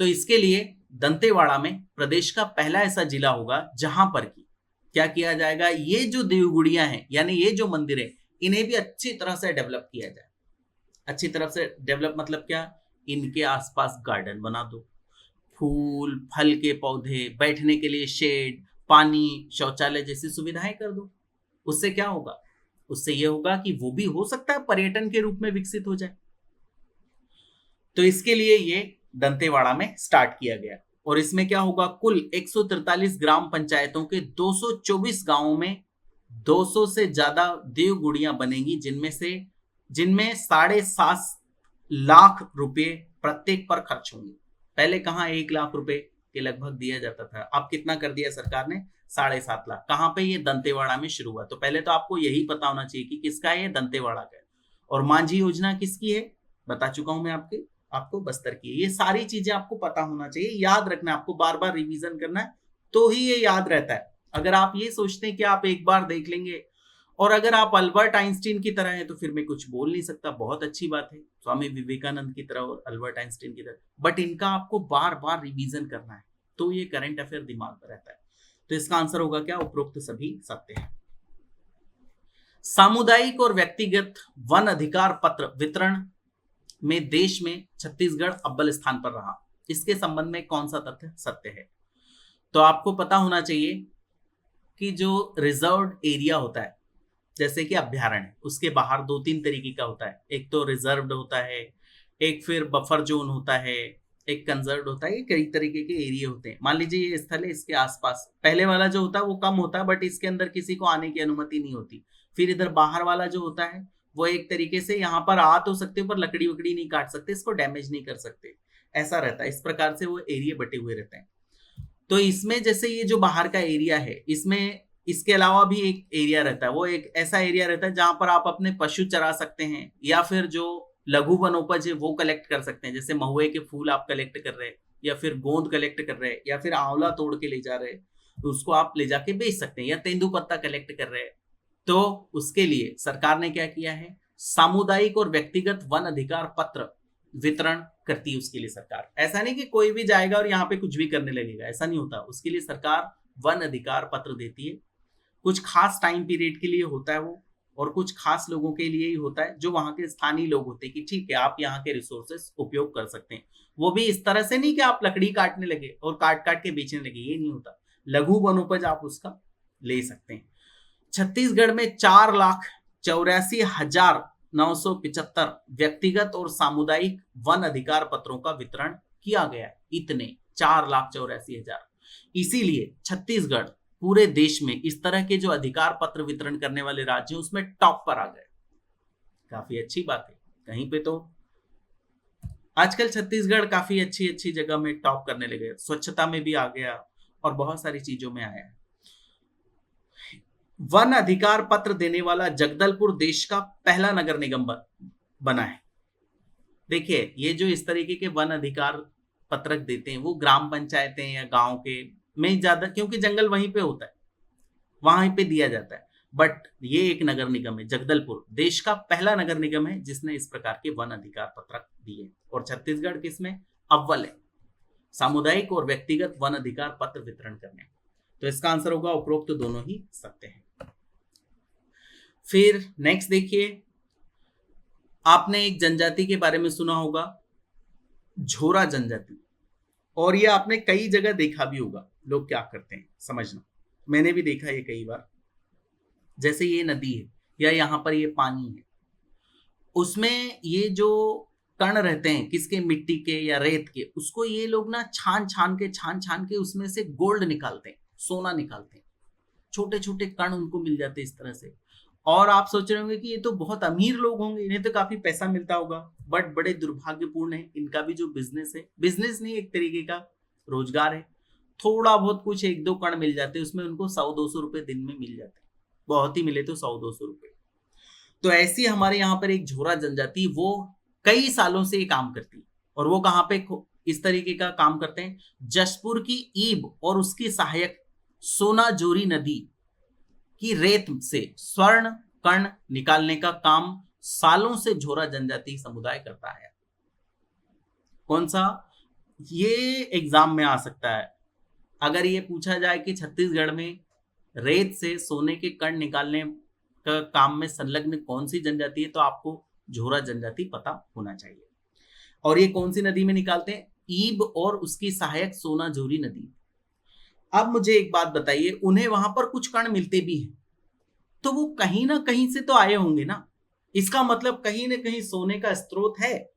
तो इसके लिए दंतेवाड़ा में प्रदेश का पहला ऐसा जिला होगा जहां पर की क्या किया जाएगा, ये जो देवगुड़ियां हैं, यानी ये जो मंदिर है, इन्हें भी अच्छी तरह से डेवलप किया जाए। अच्छी तरह से डेवलप मतलब क्या, इनके आसपास गार्डन बना दो, फूल फल के पौधे, बैठने के लिए शेड, पानी, शौचालय जैसी सुविधाएं कर दो। उससे क्या होगा, उससे यह होगा कि वो भी हो सकता है पर्यटन के रूप में विकसित हो जाए। तो इसके लिए ये दंतेवाड़ा में स्टार्ट किया गया। और इसमें क्या होगा, कुल 143 ग्राम पंचायतों के 224 गांवों में 200 से ज्यादा देव गुड़ियां बनेंगी, जिनमें 7.5 लाख रुपए प्रत्येक पर खर्च होंगे। पहले कहां 1 लाख रुपए के लगभग दिया जाता था, अब कितना कर दिया सरकार ने, 7.5 लाख। कहां पे, ये दंतेवाड़ा में शुरू हुआ। तो पहले तो आपको यही पता होना चाहिए कि किसका है, दंतेवाड़ा का है। और मांझी योजना किसकी है, बता चुका हूं मैं आपको बस्तर की है। ये सारी चीजें आपको पता होना चाहिए, याद रखना है, आपको बार बार रिवीजन करना है, तो ही ये याद रहता है। अगर आप ये सोचते हैं कि आप एक बार देख लेंगे, और अगर आप अल्बर्ट आइंस्टीन की तरह हैं तो फिर मैं कुछ बोल नहीं सकता, बहुत अच्छी बात है, स्वामी विवेकानंद की तरह और अल्बर्ट आइंस्टीन की तरह, बट इनका आपको बार बार रिवीजन करना है, तो ये करंट अफेयर दिमाग में रहता है। तो इसका आंसर होगा क्या, उपरोक्त सभी सत्य है। सामुदायिक और व्यक्तिगत वन अधिकार पत्र वितरण में देश में छत्तीसगढ़ अव्वल स्थान पर रहा। इसके संबंध में कौन सा तथ्य सत्य है? तो आपको पता होना चाहिए कि जो रिजर्व्ड एरिया होता है, जैसे कि अभ्यारण्य, उसके बाहर 2-3 तरीके का होता है। एक तो रिजर्व्ड होता है, एक फिर बफर जोन होता है, एक कंजर्व्ड होता है। ये कई तरीके के एरिया होते हैं। मान लीजिए ये स्थल है, इसके आसपास पहले वाला जो होता है वो कम होता है, बट इसके अंदर किसी को आने की अनुमति नहीं होती। फिर इधर बाहर वाला जो होता है वो एक तरीके से यहाँ पर आ तो सकते हो, पर लकड़ी वकड़ी नहीं काट सकते, इसको डैमेज नहीं कर सकते, ऐसा रहता है। इस प्रकार से वो एरिया बटे हुए रहते हैं। तो इसमें जैसे ये जो बाहर का एरिया है, इसमें इसके अलावा भी एक एरिया रहता है। वो एक ऐसा एरिया रहता है जहां पर आप अपने पशु चरा सकते हैं, या फिर जो लघु वनोपज है वो कलेक्ट कर सकते हैं। जैसे महुए के फूल आप कलेक्ट कर रहे हैं, या फिर गोंद कलेक्ट कर रहे हैं, या फिर आंवला तोड़ के ले जा रहे हैं, तो उसको आप ले जाके बेच सकते हैं, या तेंदुपत्ता कलेक्ट कर रहे हैं। तो उसके लिए सरकार ने क्या किया है, सामुदायिक और व्यक्तिगत वन अधिकार पत्र वितरण करती है उसके लिए सरकार। ऐसा नहीं कि कोई भी जाएगा और यहाँ पे कुछ भी करने लगेगा, ऐसा नहीं होता। उसके लिए सरकार वन अधिकार पत्र देती है। कुछ खास टाइम पीरियड के लिए होता है वो, और कुछ खास लोगों के लिए ही होता है, जो वहां के स्थानीय लोग होते हैं कि ठीक है आप यहाँ के रिसोर्सेस उपयोग कर सकते हैं। वो भी इस तरह से नहीं कि आप लकड़ी काटने लगे और काट काट के बेचने लगे, ये नहीं होता। लघु वनोपज आप उसका ले सकते हैं। छत्तीसगढ़ में 4,84,975 व्यक्तिगत और सामुदायिक वन अधिकार पत्रों का वितरण किया गया है। इतने 4,84,000। इसीलिए छत्तीसगढ़ पूरे देश में इस तरह के जो अधिकार पत्र वितरण करने वाले राज्य हैं उसमें टॉप पर आ गए। काफी अच्छी बात है। कहीं पे तो आजकल छत्तीसगढ़ काफी अच्छी अच्छी जगह में टॉप करने लगे, स्वच्छता में भी आ गया और बहुत सारी चीजों में आया है। वन अधिकार पत्र देने वाला जगदलपुर देश का पहला नगर निगम बना है। देखिए ये जो इस तरीके के वन अधिकार पत्रक देते हैं वो ग्राम पंचायतें या गांव के में ज्यादा, क्योंकि जंगल वहीं पे होता है, वहीं पे दिया जाता है। बट ये एक नगर निगम है, जगदलपुर देश का पहला नगर निगम है जिसने इस प्रकार के वन अधिकार पत्रक दिए। और छत्तीसगढ़ किसमें अव्वल है, सामुदायिक और व्यक्तिगत वन अधिकार पत्र वितरण करने। तो इसका आंसर होगा उपरोक्त तो दोनों ही सत्य हैं। फिर नेक्स्ट देखिए, आपने एक जनजाति के बारे में सुना होगा, झोरा जनजाति, और ये आपने कई जगह देखा भी होगा। लोग क्या करते हैं समझना, मैंने भी देखा ये कई बार। जैसे ये नदी है या यहाँ पर ये पानी है, उसमें ये जो कण रहते हैं किसके, मिट्टी के या रेत के, उसको ये लोग ना छान छान के उसमें से गोल्ड निकालते हैं, सोना निकालते हैं। छोटे छोटे कण उनको मिल जाते हैं इस तरह से। और आप सोच रहे होंगे कि ये तो बहुत अमीर लोग होंगे, इन्हें तो काफी पैसा मिलता होगा, बट बड़े दुर्भाग्यपूर्ण है। इनका भी जो बिजनेस है, बिजनेस नहीं एक तरीके का रोजगार है। थोड़ा बहुत कुछ 1-2 कण मिल जाते हैं, उसमें उनको 100-200 रुपए दिन में मिल जाते हैं, बहुत ही मिले तो 100-200 रुपए। तो ऐसी हमारे यहाँ पर एक झोरा जनजाति, वो कई सालों से ये काम करती है। और वो कहाँ पे इस तरीके का काम करते हैं, जशपुर की ईब और उसकी सहायक सोनाजोरी नदी की रेत से स्वर्ण कण निकालने का काम सालों से झोरा जनजाति समुदाय करता है। कौन सा, ये एग्जाम में आ सकता है। अगर ये पूछा जाए कि छत्तीसगढ़ में रेत से सोने के कण निकालने का काम में संलग्न कौन सी जनजाति है, तो आपको झोरा जनजाति पता होना चाहिए। और ये कौन सी नदी में निकालते हैं, ईब और उसकी सहायक सोनाजोरी नदी। अब मुझे एक बात बताइए, उन्हें वहां पर कुछ कण मिलते भी हैं, तो वो कहीं ना कहीं से तो आए होंगे ना। इसका मतलब कहीं ना कहीं सोने का स्रोत है।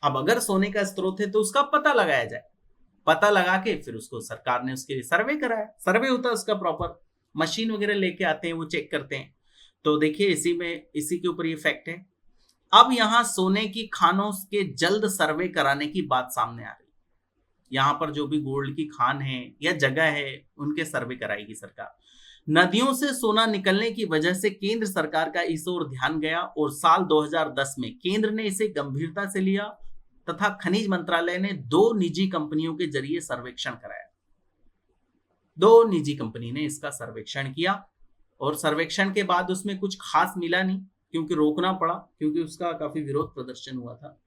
अब अगर सोने का स्रोत है तो उसका पता लगाया जाए, पता लगा के फिर उसको सरकार ने उसके लिए सर्वे कराया, सर्वे होता है उसका प्रॉपर, मशीन वगैरह लेके आते हैं, वो चेक करते हैं। तो देखिए इसी के ऊपर ये फैक्ट है। अब यहां सोने की खानों के जल्द सर्वे कराने की बात सामने आ रही है। यहां पर जो भी गोल्ड की खान है या जगह है उनके सर्वे कराएगी सरकार। नदियों से सोना निकलने की वजह से केंद्र सरकार का इस ओर ध्यान गया और साल 2010 में केंद्र ने इसे गंभीरता से लिया तथा खनिज मंत्रालय ने 2 निजी कंपनियों के जरिए सर्वेक्षण कराया। 2 निजी कंपनी ने इसका सर्वेक्षण किया और सर्वेक्षण के बाद उसमें कुछ खास मिला नहीं, क्योंकि रोकना पड़ा, क्योंकि उसका काफी विरोध प्रदर्शन हुआ था।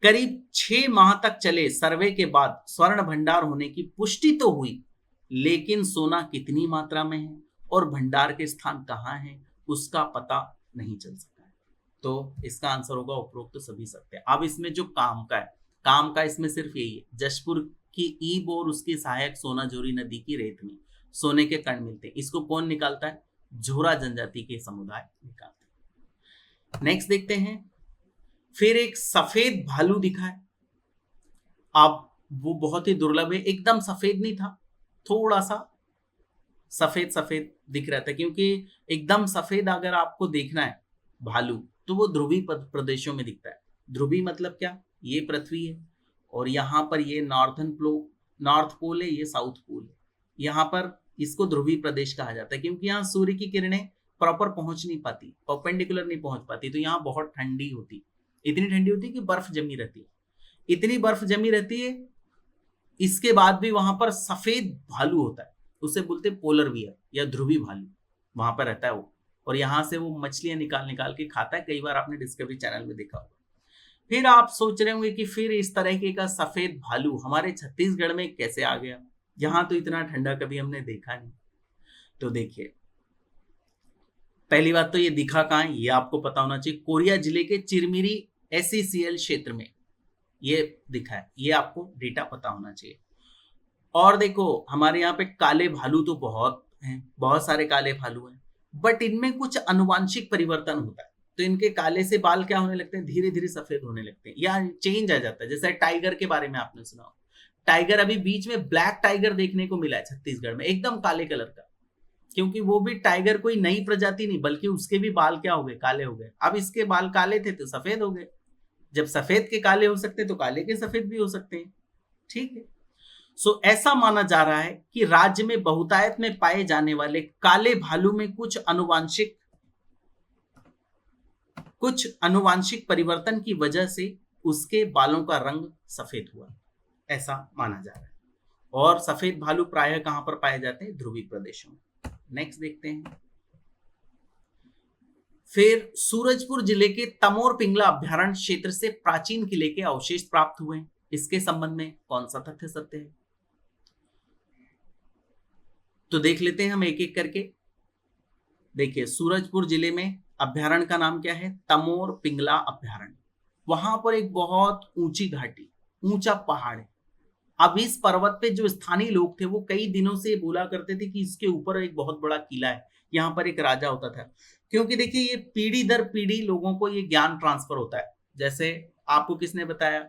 करीब 6 माह तक चले सर्वे के बाद स्वर्ण भंडार होने की पुष्टि तो हुई, लेकिन सोना कितनी मात्रा में है और भंडार के स्थान कहां है उसका पता नहीं चल सका है। तो इसका आंसर होगा उपरोक्त तो सभी सत्य। अब इसमें जो काम का है, काम का इसमें सिर्फ यही है, जशपुर की ईब और उसकी सहायक सोनाझोरी नदी की रेत में सोने के कण मिलते हैं। इसको कौन निकालता है? झोरा जनजाति के समुदाय निकालते हैं। नेक्स्ट देखते हैं। फिर एक सफेद भालू दिखा है। अब वो बहुत ही दुर्लभ है, एकदम सफेद नहीं था, थोड़ा सा सफेद सफेद दिख रहा था, क्योंकि एकदम सफेद अगर आपको देखना है भालू तो वो ध्रुवी प्रदेशों में दिखता है। ध्रुवी मतलब क्या? ये पृथ्वी है और यहाँ पर ये नॉर्थ पोल है, ये साउथ पोल है। यहाँ पर इसको ध्रुवी प्रदेश कहा जाता है, क्योंकि यहाँ सूर्य की किरणें प्रॉपर पहुंच नहीं पाती, परपेंडिकुलर नहीं पहुंच पाती, तो यहाँ बहुत ठंडी होती, इतनी ठंडी होती है कि बर्फ जमी रहती है, इतनी बर्फ जमी रहती है। इसके बाद भी वहां पर सफेद भालू होता है, उसे बोलते पोलर बियर या ध्रुवी भालू, वहां पर रहता है वो, और यहां से वो मछलियां निकाल निकाल के खाता है। कई बार आपने डिस्कवरी चैनल में देखा होगा। फिर आप सोच रहे होंगे कि फिर इस तरह का सफेद भालू हमारे छत्तीसगढ़ में कैसे आ गया, यहां तो इतना ठंडा कभी हमने देखा नहीं। तो देखिए, पहली बात तो ये दिखा कहां है ये आपको पता होना चाहिए। कोरिया जिले के चिरमिरी SECL क्षेत्र में ये दिखा है, ये आपको डेटा पता होना चाहिए। और देखो, हमारे यहाँ पे काले भालू तो बहुत हैं, बहुत सारे काले भालू हैं, बट इनमें कुछ अनुवांशिक परिवर्तन होता है, तो इनके काले से बाल क्या होने लगते हैं, धीरे धीरे सफेद होने लगते हैं या चेंज आ जाता है। जैसे टाइगर के बारे में आपने सुना हो, टाइगर अभी बीच में ब्लैक टाइगर देखने को मिला है छत्तीसगढ़ में, एकदम काले कलर का, क्योंकि वो भी टाइगर कोई नई प्रजाति नहीं, बल्कि उसके भी बाल क्या हो गए, काले हो गए। अब इसके बाल काले थे तो सफेद हो गए, जब सफेद के काले हो सकते तो काले के सफेद भी हो सकते हैं, ठीक है। सो ऐसा माना जा रहा है कि राज्य में बहुतायत में पाए जाने वाले काले भालू में कुछ अनुवांशिक परिवर्तन की वजह से उसके बालों का रंग सफेद हुआ, ऐसा माना जा रहा है। और सफेद भालू प्रायः कहां पर पाए जाते हैं? ध्रुवीय प्रदेशों में। नेक्स्ट देखते हैं। फिर सूरजपुर जिले के तमोर पिंगला अभ्यारण्य क्षेत्र से प्राचीन किले के अवशेष प्राप्त हुए। इसके संबंध में कौन सा तथ्य सत्य है? तो देख लेते हैं हम एक एक करके। देखिए, सूरजपुर जिले में अभ्यारण्य का नाम क्या है? तमोर पिंगला अभ्यारण्य। वहां पर एक बहुत ऊंची घाटी, ऊंचा पहाड़ है। अब इस पर्वत पे जो स्थानीय लोग थे वो कई दिनों से बोला करते थे कि इसके ऊपर एक बहुत बड़ा किला है, यहाँ पर एक राजा होता था। क्योंकि देखिए, ये पीढ़ी दर पीढ़ी लोगों को ये ज्ञान ट्रांसफर होता है। जैसे आपको किसने बताया?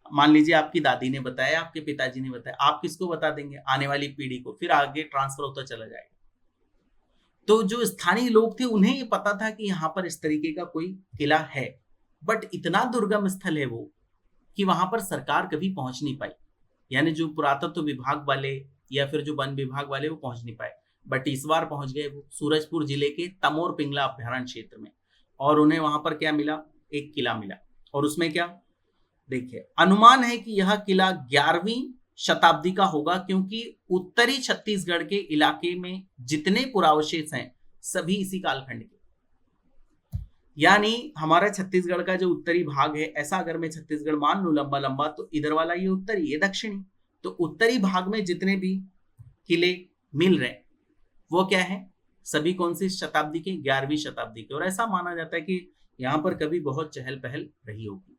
मान लीजिए आपकी दादी ने बताया, आपके पिताजी ने बताया, आप किसको बता देंगे? आने वाली पीढ़ी को, फिर आगे ट्रांसफर होता चला जाएगा। तो जो स्थानीय लोग थे उन्हें ये पता था कि यहाँ पर इस तरीके का कोई किला है, बट इतना दुर्गम स्थल है वो कि वहां पर सरकार कभी पहुंच नहीं पाई, यानी जो पुरातत्व विभाग वाले या फिर जो वन विभाग वाले वो पहुंच नहीं पाए। बट इस बार पहुंच गए वो सूरजपुर जिले के तमोर पिंगला अभ्यारण्य क्षेत्र में, और उन्हें वहां पर क्या मिला? एक किला मिला। और उसमें क्या? देखिए, अनुमान है कि यह किला 11वीं शताब्दी का होगा, क्योंकि उत्तरी छत्तीसगढ़ के इलाके में जितने पुरावशेष हैं सभी इसी कालखंड के, यानी हमारा छत्तीसगढ़ का जो उत्तरी भाग है, ऐसा अगर मैं छत्तीसगढ़ मान लूं लंबा लंबा, तो इधर वाला ये उत्तरी, ये दक्षिणी, तो उत्तरी भाग में जितने भी किले मिल रहे वो क्या है? सभी कौन सी शताब्दी के? 11वीं शताब्दी के। और ऐसा माना जाता है कि यहाँ पर कभी बहुत चहल पहल रही होगी।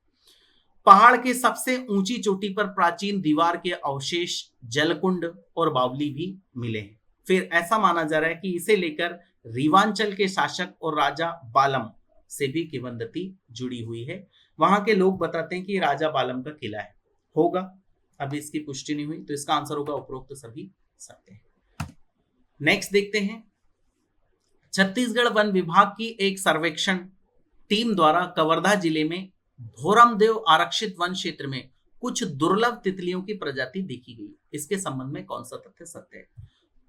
पहाड़ के सबसे ऊंची चोटी पर प्राचीन दीवार के अवशेष, जलकुंड और बावली भी मिले हैं। फिर ऐसा माना जा रहा है कि इसे लेकर रीवांचल के शासक और राजा बालम से भी किंवदंती जुड़ी हुई है। वहां के लोग बताते हैं कि राजा बालम का किला है, होगा, अभी इसकी पुष्टि नहीं हुई, तो इसका आंसर होगा उपरोक्त तो सभी सत्य है। नेक्स्ट देखते हैं, छत्तीसगढ़ वन विभाग की एक सर्वेक्षण टीम द्वारा कवर्धा जिले में भोरमदेव आरक्षित वन क्षेत्र में कुछ दुर्लभ तितलियों की प्रजाति देखी गई, इसके संबंध में कौन सा तथ्य सत्य है?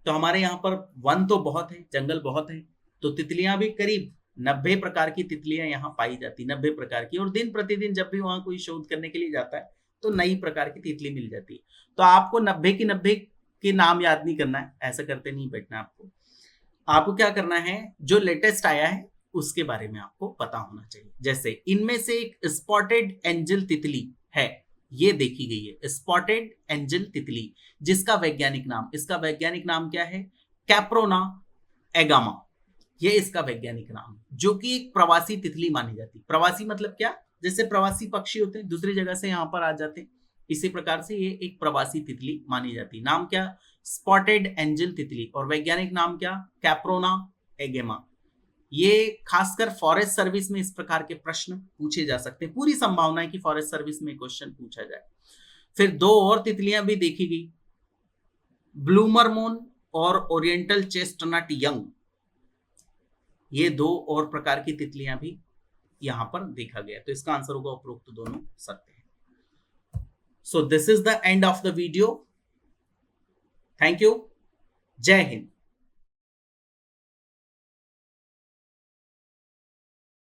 तो हमारे यहाँ पर वन तो बहुत है, जंगल बहुत है, तो तितलियां भी करीब 90 प्रकार की तितलियां यहाँ पाई जाती, 90 प्रकार की, और दिन प्रतिदिन जब भी वहां कोई शोध करने के लिए जाता है तो नई प्रकार की तितली मिल जाती है। तो आपको 90 की 90 के नाम याद नहीं करना है, ऐसा करते नहीं बैठना आपको क्या करना है, जो लेटेस्ट आया है उसके बारे में आपको पता होना चाहिए। जैसे इनमें से एक स्पॉटेड एंजल तितली है, ये देखी गई है स्पॉटेड एंजल तितली, जिसका वैज्ञानिक नाम, इसका वैज्ञानिक नाम क्या है, कैप्रोना एगामा, ये इसका वैज्ञानिक नाम, जो कि एक प्रवासी तितली मानी जाती है। प्रवासी मतलब क्या, जैसे प्रवासी पक्षी होते हैं दूसरी जगह से यहाँ पर आ जाते हैं, इसी प्रकार से ये एक प्रवासी तितली मानी जाती है। नाम क्या, स्पॉटेड एंजल तितली, और वैज्ञानिक नाम क्या, कैप्रोना एगेमा। ये खासकर फॉरेस्ट सर्विस में इस प्रकार के प्रश्न पूछे जा सकते हैं, पूरी संभावना है कि फॉरेस्ट सर्विस में क्वेश्चन पूछा जाए। फिर दो और तितलियां भी देखी गई, ब्लूमरमोन और ओरिएंटल चेस्टनट यंग, ये दो और प्रकार की तितलियां भी यहां पर देखा गया, तो इसका आंसर होगा उपरोक्त दोनों सत्य है। So this is the end of the video, thank you, जय हिंद।